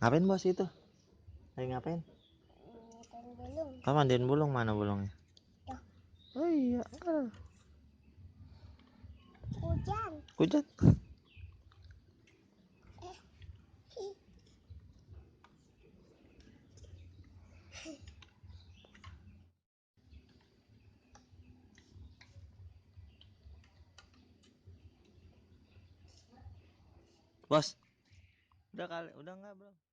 Ngapain bos itu? Lagi ngapain? Mandiin bulung. Oh, mandiin bulung, mana bulungnya? Tuh. Oh iya. Hujan. Hujan. Hi. Bos, udah kali, udah nggak belum?